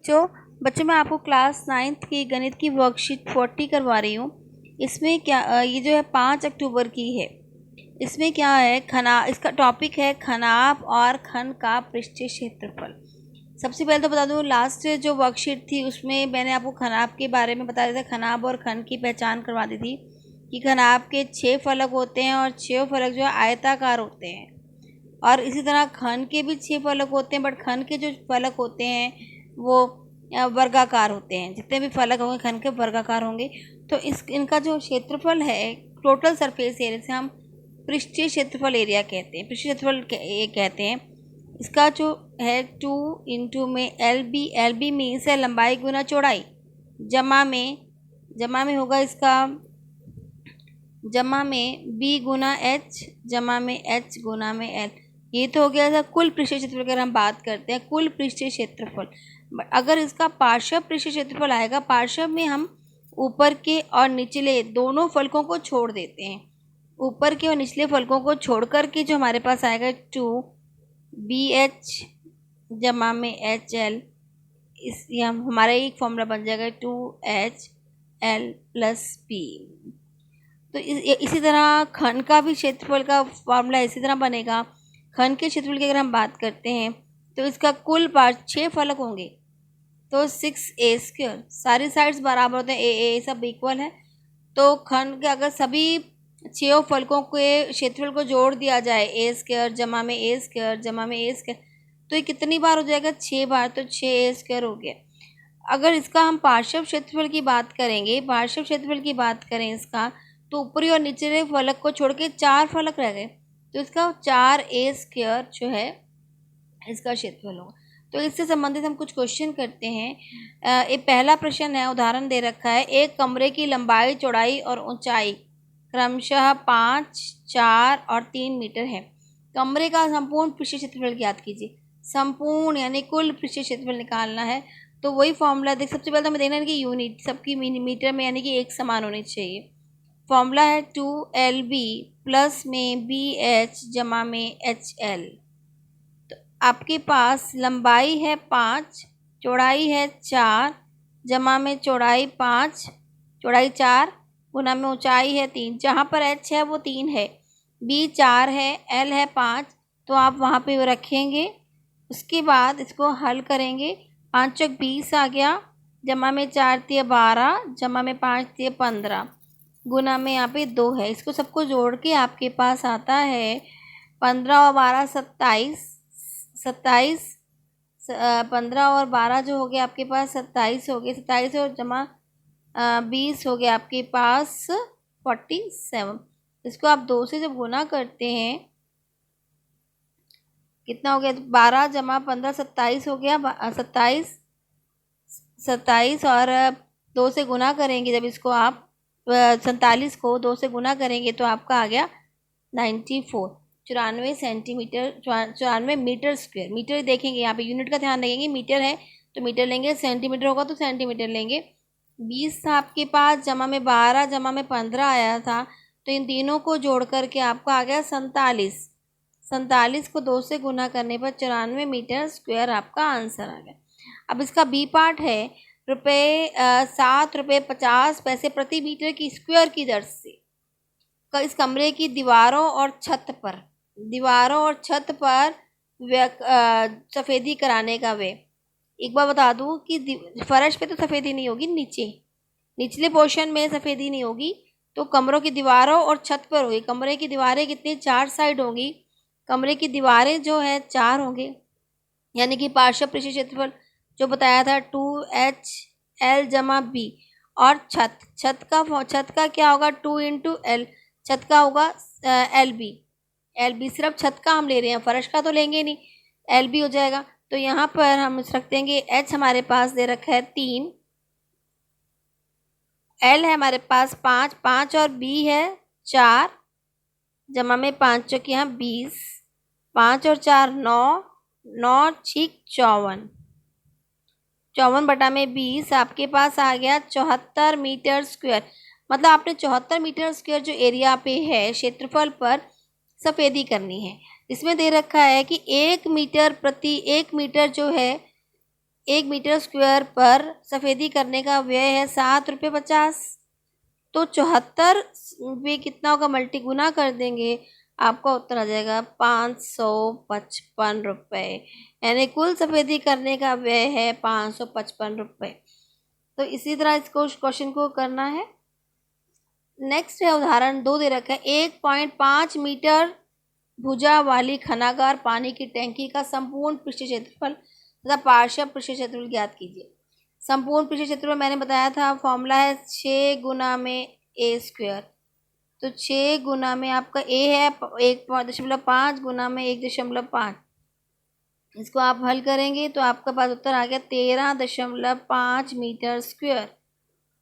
जो बच्चों मैं आपको क्लास 9th की गणित की वर्कशीट 40 करवा रही हूँ। इसमें क्या ये जो है 5 अक्टूबर की है। इसमें क्या है, इसका टॉपिक है खनाब और खन का पृष्ठीय क्षेत्रफल। सबसे पहले तो बता दूँ, लास्ट जो वर्कशीट थी उसमें मैंने आपको खनाब के बारे में बता दिया था। खनाब और खन की पहचान करवा दी थी कि खनाब के 6 फलक होते हैं और 6 फलक जो है आयताकार होते हैं, और इसी तरह खन के भी 6 फलक होते हैं, बट खन के जो फलक होते हैं वो वर्गाकार होते हैं। जितने भी फलक होंगे खन के वर्गाकार होंगे। तो इनका जो क्षेत्रफल है, टोटल सरफेस एरिया से हम पृष्ठीय क्षेत्रफल एरिया कहते हैं, पृष्ठीय क्षेत्रफल ये कहते हैं। इसका जो है 2 इंटू में एल बी मीन्स है लंबाई गुना चौड़ाई, जमा में होगा इसका जमा में बी गुना एच, जमा में एच गुना में एल। ये तो हो गया था कुल पृष्ठीय क्षेत्रफल। अगर हम बात करते हैं कुल पृष्ठीय क्षेत्रफल, अगर इसका पार्श्व पृष्ठीय क्षेत्रफल आएगा, पार्श्व में हम ऊपर के और निचले दोनों फलकों को छोड़ देते हैं। ऊपर के और निचले फलकों को छोड़ कर के जो हमारे पास आएगा 2 बी एच जमा में एच एल, इस ये हमारा एक फॉर्मूला बन जाएगा 2 एच एल प्लस पी। तो इसी तरह खन का भी क्षेत्रफल का फॉर्मूला इसी तरह बनेगा। खन के क्षेत्रफल की अगर हम बात करते हैं तो इसका कुल पार्ट 6 फलक होंगे तो 6a²। सारी साइड्स बराबर होते हैं, ए सब इक्वल है। तो खन के अगर सभी 6 फलकों के क्षेत्रफल को जोड़ दिया जाए a² जमा में a² जमा में a², तो ये कितनी बार हो जाएगा, 6 बार। तो 6a² हो गया। अगर इसका हम पार्श्व क्षेत्रफल की बात करेंगे, पार्श्व क्षेत्रफल की बात करें इसका, तो ऊपरी और निचले फलक को छोड़ के 4 फलक रह गए, तो इसका 4a² जो है इसका क्षेत्रफल होगा। तो इससे संबंधित हम कुछ क्वेश्चन करते हैं। एक पहला प्रश्न है, उदाहरण दे रखा है, एक कमरे की लंबाई चौड़ाई और ऊंचाई क्रमशः 5, 4 और 3 मीटर है। कमरे का संपूर्ण पृष्ठीय क्षेत्रफल ज्ञात कीजिए। संपूर्ण यानी कुल पृष्ठीय क्षेत्रफल निकालना है। तो वही फॉर्मूला देख, सबसे पहले तो हमें देखना है कि यूनिट सबकी मीटर में यानी कि एक समान होनी चाहिए। फॉर्मूला है 2LB प्लस में BH जमा में HL। तो आपके पास लंबाई है 5, चौड़ाई है 4 जमा में चौड़ाई 5, चौड़ाई 4 गुना में ऊंचाई है 3। जहाँ पर H है वो 3 है, B 4 है, L है 5, तो आप वहाँ पे रखेंगे। उसके बाद इसको हल करेंगे। 5 चौक 20 आ गया, जमा में 4 तिया 12 जमा में 5 तिया 15 गुना में यहाँ पे 2 है। इसको सबको जोड़ के आपके पास आता है 15 और 12 27, 15 और 12 जो हो गया आपके पास 27 हो गए। 27 और जमा 20 हो गया आपके पास 47। इसको आप 2 से जब गुना करते हैं कितना हो गया, 12 जमा 15 27 हो गया, 27 और 2 से गुना करेंगे जब इसको आप 47 को 2 से गुना करेंगे तो आपका आ गया 94, 94 सेंटीमीटर, 94 मीटर स्क्वायर। मीटर देखेंगे यहाँ पे, यूनिट का ध्यान रखेंगे, मीटर है तो मीटर लेंगे, सेंटीमीटर होगा तो सेंटीमीटर लेंगे। 20 था आपके पास, जमा में 12 जमा में 15 आया था, तो इन तीनों को जोड़ करके आपका आ गया 47। 47 को 2 से गुना करने पर 94 मीटर स्क्वायर आपका आंसर आ गया। अब इसका बी पार्ट है, 7 रुपये 50 पैसे प्रति मीटर की स्क्वायर की दर से इस कमरे की दीवारों और छत पर सफ़ेदी कराने का वे। एक बार बता दूं कि फर्श पे तो सफ़ेदी नहीं होगी, निचले पोर्शन में सफ़ेदी नहीं होगी, तो कमरों की दीवारों और छत पर होगी। कमरे की दीवारें कितनी, 4 साइड होंगी, कमरे की दीवारें जो है 4 होंगे, यानी कि पार्श्व पृष्ठीय क्षेत्रफल जो बताया था 2HL जमा B। और छत का क्या होगा, 2 इंटू L, छत का होगा LB सिर्फ छत का हम ले रहे हैं, फर्श का तो लेंगे नहीं, LB हो जाएगा। तो यहाँ पर हम रख देंगे H हमारे पास दे रखा है 3, L है हमारे पास 5 और B है 4, जमा में 5 चौक यहाँ 20, 5 और 4 9, 9 6 54, 54 बटा में 20 आपके पास आ गया 74 मीटर स्क्वायर। मतलब आपने 74 मीटर स्क्वायर जो एरिया पे है क्षेत्रफल पर सफ़ेदी करनी है। इसमें दे रखा है कि 1 मीटर जो है 1 मीटर स्क्वायर पर सफ़ेदी करने का व्यय है 7 रुपये 50। तो 74 कितना होगा, मल्टी गुना कर देंगे, आपका उत्तर आ जाएगा 555 रुपये। यानी कुल सफ़ेदी करने का व्यय है 555 रुपये। तो इसी तरह इसको क्वेश्चन को करना है। नेक्स्ट है उदाहरण 2 दे रखा है, 1.5 मीटर भुजा वाली घनागार पानी की टैंकी का संपूर्ण पृष्ठीय क्षेत्रफल तथा पार्श्व पृष्ठीय क्षेत्रफल ज्ञात कीजिए। संपूर्ण पृष्ठीय क्षेत्रफल मैंने बताया था, फॉर्मूला है 6 गुना में ए स्क्वायर। तो 6 गुना में आपका ए है 1.5 गुना में 1.5। इसको आप हल करेंगे तो आपका पास उत्तर आ गया 13.5 मीटर स्क्वायर।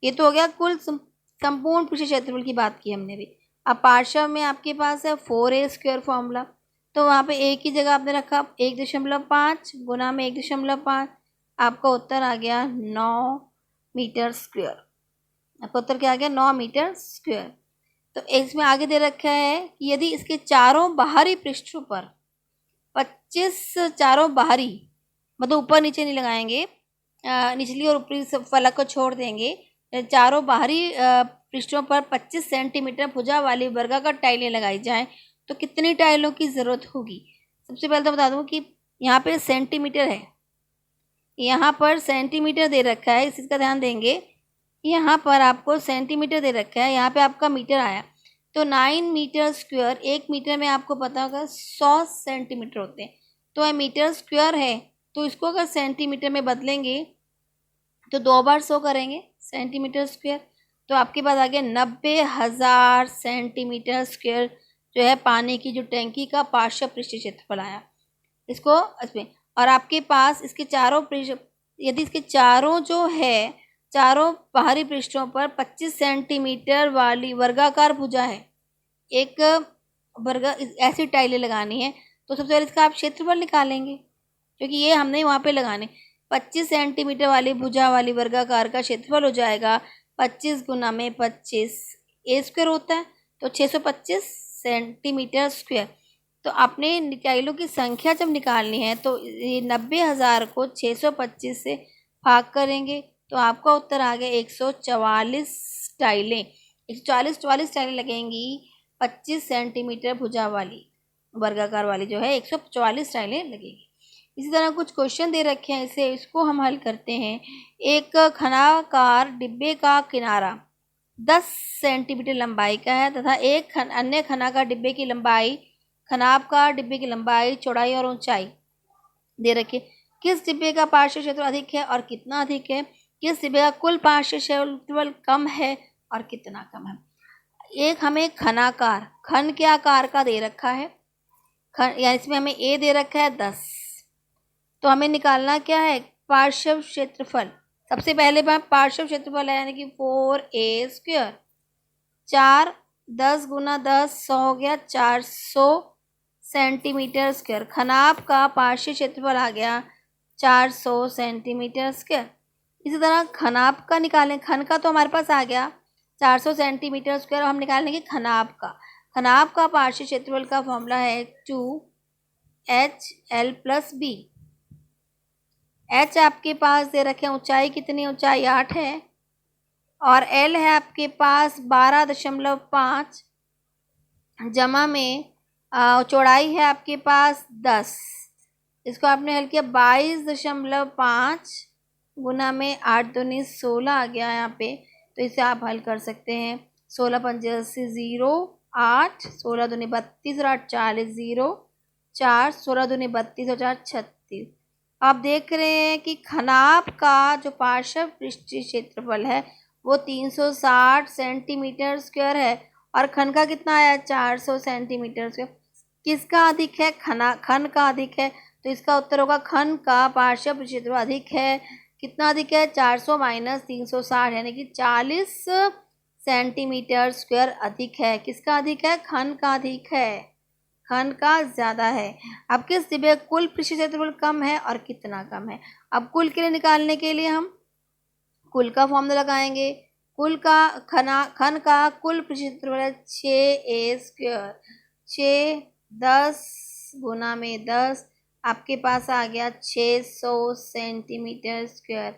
ये तो हो गया कुल संपूर्ण पृष्ठीय क्षेत्रफल की बात की हमने भी। अब पार्श्व में आपके पास है 4a स्क्वायर फॉर्मूला, तो वहाँ पे ए की जगह आपने रखा 1.5 गुना में 1.5, आपका उत्तर आ गया 9 मीटर स्क्वायर। आपका उत्तर क्या आ गया, 9 मीटर स्क्वायर। तो इसमें आगे दे रखा है कि यदि इसके चारों बाहरी पृष्ठों पर 25 चारों बाहरी, मतलब ऊपर नीचे नहीं लगाएंगे, निचली और ऊपरी फलक को छोड़ देंगे, चारों बाहरी पृष्ठों पर 25 सेंटीमीटर भुजा वाली वर्गाकार टाइलें लगाई जाएं तो कितनी टाइलों की ज़रूरत होगी। सबसे पहले तो बता दूं कि यहाँ पे सेंटीमीटर है, यहाँ पर सेंटीमीटर दे रखा है, इस चीज़ का ध्यान देंगे। यहाँ पर आपको सेंटीमीटर दे रखा है, यहाँ पे आपका मीटर आया, तो 9 मीटर स्क्वायर, 1 मीटर में आपको पता होगा 100 सेंटीमीटर होते हैं। तो मीटर स्क्वायर है, तो इसको अगर सेंटीमीटर में बदलेंगे तो 2 बार 100 करेंगे सेंटीमीटर स्क्वायर, तो आपके पास आ गया 90,000 सेंटीमीटर स्क्वायर जो है पानी की जो टैंकी का पार्श्व पृष्ठीय क्षेत्रफल आया इसको इसमें। और आपके पास इसके चारों यदि इसके चारों जो है चारों बाहरी पृष्ठों पर 25 सेंटीमीटर वाली वर्गाकार भुजा है, एक ऐसी टाइलें लगानी है, तो सबसे पहले इसका आप क्षेत्रफल निकालेंगे, क्योंकि ये हमने वहाँ पे लगाने। 25 सेंटीमीटर वाली भुजा वाली वर्गाकार का क्षेत्रफल हो जाएगा 25 गुना में 25 ए स्क्वायर होता है, तो 625 सेंटीमीटर स्क्वायर। तो आपने टाइलों की संख्या जब निकालनी है तो ये 90,000 को 625 से भाग करेंगे, तो आपका उत्तर आ गया 144 टाइलें। 144 टाइलें लगेंगी 25 सेंटीमीटर भुजा वाली वर्गाकार वाली जो है 144 टाइलें लगेगी। इसी तरह कुछ क्वेश्चन दे रखे हैं, इसे इसको हम हल करते हैं। एक घनाकार डिब्बे का किनारा 10 सेंटीमीटर लंबाई का है तथा एक अन्य घनाकार डिब्बे की लंबाई, घनाकार डिब्बे की लंबाई, चौड़ाई और ऊंचाई दे रखी है। किस डिब्बे का पार्श्व क्षेत्र अधिक है और कितना अधिक है, किस डिब्बे का कुल पार्श्व क्षेत्रफल कम है और कितना कम है। एक हमें घनाकार घन के आकार का दे रखा है, या इसमें हमें ए दे रखा है 10, तो हमें निकालना क्या है, पार्श्व क्षेत्रफल। सबसे पहले बार पार्श्व क्षेत्रफल है, यानी कि 4a स्क्वायर, 4 10 गुना 10 100 हो गया 400 सेंटीमीटर स्क्वायर। खनाब का पार्श्व क्षेत्रफल आ गया 400 सेंटीमीटर स्क्वायर। इसी तरह खनाब का निकालें, खन का तो हमारे पास आ गया 400 सेंटीमीटर स्क्वायर, हम निकालेंगे खनाब का। खनाब का पार्श्व क्षेत्रफल का फॉर्मूला है 2HL+B। H आपके पास दे रखे, ऊंचाई कितनी, ऊंचाई 8 है, और L है आपके पास 12.5 जमा में चौड़ाई है आपके पास 10। इसको आपने हल किया 22.5 गुना में 8 दूनी 16 आ गया यहाँ पे, तो इसे आप हल कर सकते हैं। 16 पंजे 0 8, 16 दूनी 32 और 8 40 0 4, 16 दूनी 32 और 4 36। आप देख रहे हैं कि खनाब का जो पार्श्व पृष्ठीय क्षेत्रफल है वो 360 सेंटीमीटर स्क्वायर है, और खन का कितना आया 400 सेंटीमीटर स्क्वायर। किसका अधिक है, खन का अधिक है, तो इसका उत्तर होगा खन का पार्श्व पृष्ठीय क्षेत्रफल अधिक है। कितना अधिक है, 400 माइनस 360, यानी कि 40 सेंटीमीटर स्क्वायर अधिक है। किसका अधिक है, खन का अधिक है, खन का ज़्यादा है। अब किस डिब्बे कुल पृष्ठीय क्षेत्रफल कम है और कितना कम है। अब कुल के लिए निकालने के लिए हम कुल का फॉर्मूला लगाएंगे। कुल का खन का कुल पृष्ठीय क्षेत्रफल है 6a स्क्वायर, 6 10 गुना में 10, आपके पास आ गया 600 सेंटीमीटर स्क्वायर।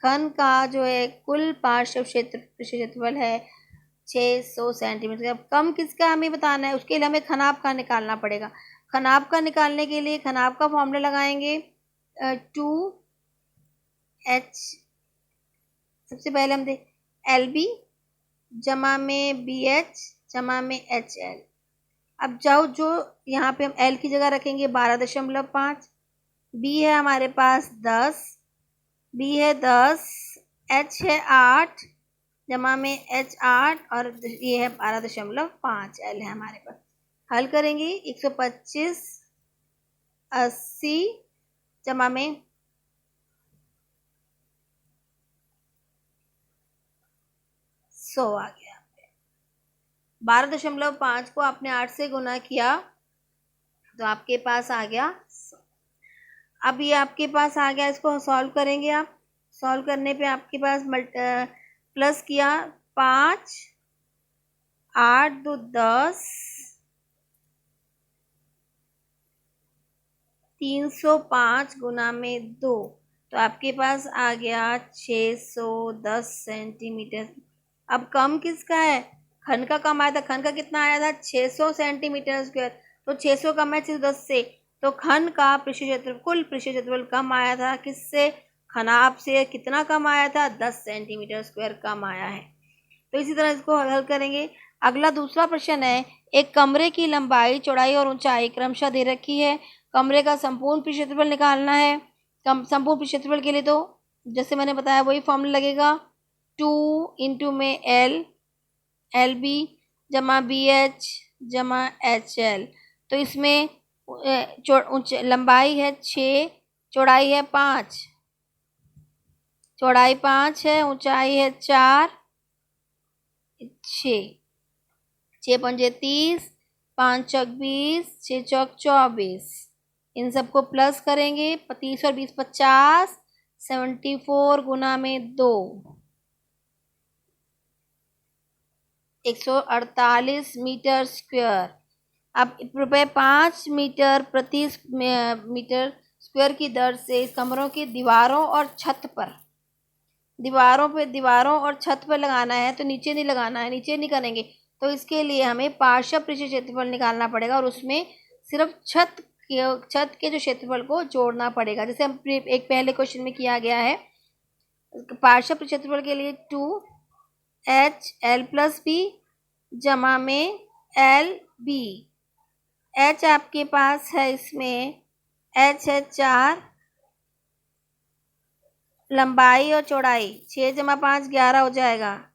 घन का जो है कुल पार्श्व क्षेत्रफल है 600 सेंटीमीटर। अब कम किसका हमें बताना है, उसके लिए हमें खनाप का निकालना पड़ेगा। खनाप का निकालने के लिए खनाप का फॉर्मूला लगाएंगे 2h। सबसे पहले हम देख LB जमा में BH जमा में HL। अब जाओ जो यहाँ पे हम L की जगह रखेंगे 12.5। B है हमारे पास 10, B है 10, H है 8 जमा में H 8 और ये है 12.5। L है हमारे पास। हल करेंगे 125 80 जमा में 100 आ गया। 12.5 को आपने 8 से गुना किया तो आपके पास आ गया 100। अब ये आपके पास आ गया, इसको सॉल्व करेंगे। आप सॉल्व करने पे आपके पास प्लस किया 5 8 2 10 305 गुना में 2 तो आपके पास आ गया 610 सेंटीमीटर। अब कम किसका है, घन का कम आया था। घन का कितना आया था 600 सेंटीमीटर स्क्वायर, तो 600 कम है 610 से, तो घन का पृष्ठ क्षेत्रफल कुल पृष्ठ क्षेत्रफल कम आया था किससे, खनाप से। कितना कम आया था 10 सेंटीमीटर स्क्वायर कम आया है। तो इसी तरह इसको हल करेंगे। अगला दूसरा प्रश्न है, एक कमरे की लंबाई चौड़ाई और ऊंचाई क्रमशः दे रखी है। कमरे का संपूर्ण पृष्ठ क्षेत्रफल निकालना है। संपूर्ण पृष्ठ क्षेत्रफल के लिए तो जैसे मैंने बताया वही फॉर्मूला लगेगा 2 इंटू में LB जमा BH जमा HL। तो इसमें लंबाई है 6, चौड़ाई है 5, चौड़ाई 5 है, ऊंचाई है 4, 6, 6 पंजे 30, 5 चौक 20, 6 चौक 24। इन सबको प्लस करेंगे 30 और 20 50, 74 गुना में 2 148 मीटर स्क्वायर। अब रुपये 5 मीटर प्रति मीटर स्क्वायर की दर से कमरों की दीवारों और छत पर दीवारों और छत पर लगाना है, तो नीचे नहीं लगाना है, नीचे नहीं करेंगे। तो इसके लिए हमें पार्श्व पृष्ठ क्षेत्रफल निकालना पड़ेगा और उसमें सिर्फ छत के जो क्षेत्रफल को जोड़ना पड़ेगा, जैसे हम एक पहले क्वेश्चन में किया गया है। पार्श्व पृष्ठ क्षेत्रफल के लिए 2HL प्लस B जमा में LB। H आपके पास है, इसमें H है 4, लंबाई और चौड़ाई 6 जमा 5 11 हो जाएगा।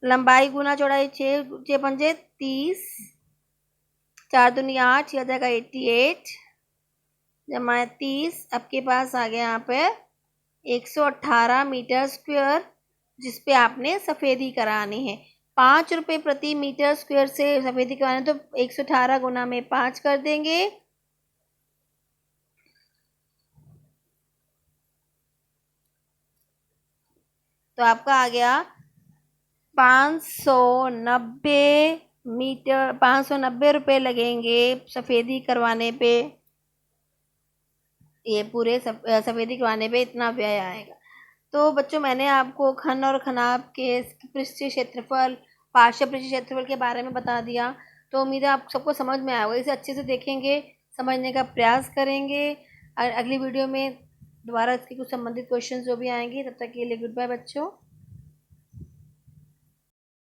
लंबाई गुना चौड़ाई 6 6 पंजे 30, 4 दूनी 8 हो जाएगा 88 जमा 30। आपके पास आ गया यहाँ पे 118 मीटर स्क्वायर, जिसपे आपने सफ़ेदी करानी है। 5 रुपये प्रति मीटर स्क्वायर से सफ़ेदी करानी, तो 118 गुना में 5 कर देंगे। तो आपका आ गया 590 रुपये लगेंगे सफ़ेदी करवाने पे। ये पूरे सफ़ेदी करवाने पे इतना व्यय आएगा। तो बच्चों, मैंने आपको घन और खनाप के पृष्ठीय क्षेत्रफल, पार्श्व पृष्ठीय क्षेत्रफल के बारे में बता दिया। तो उम्मीद है आप सबको समझ में आया होगा। इसे अच्छे से देखेंगे, समझने का प्रयास करेंगे। और अगली वीडियो में दोबारा इसके कुछ संबंधित क्वेश्चन जो भी आएंगे, तब तक के लिए गुड बाय बच्चों।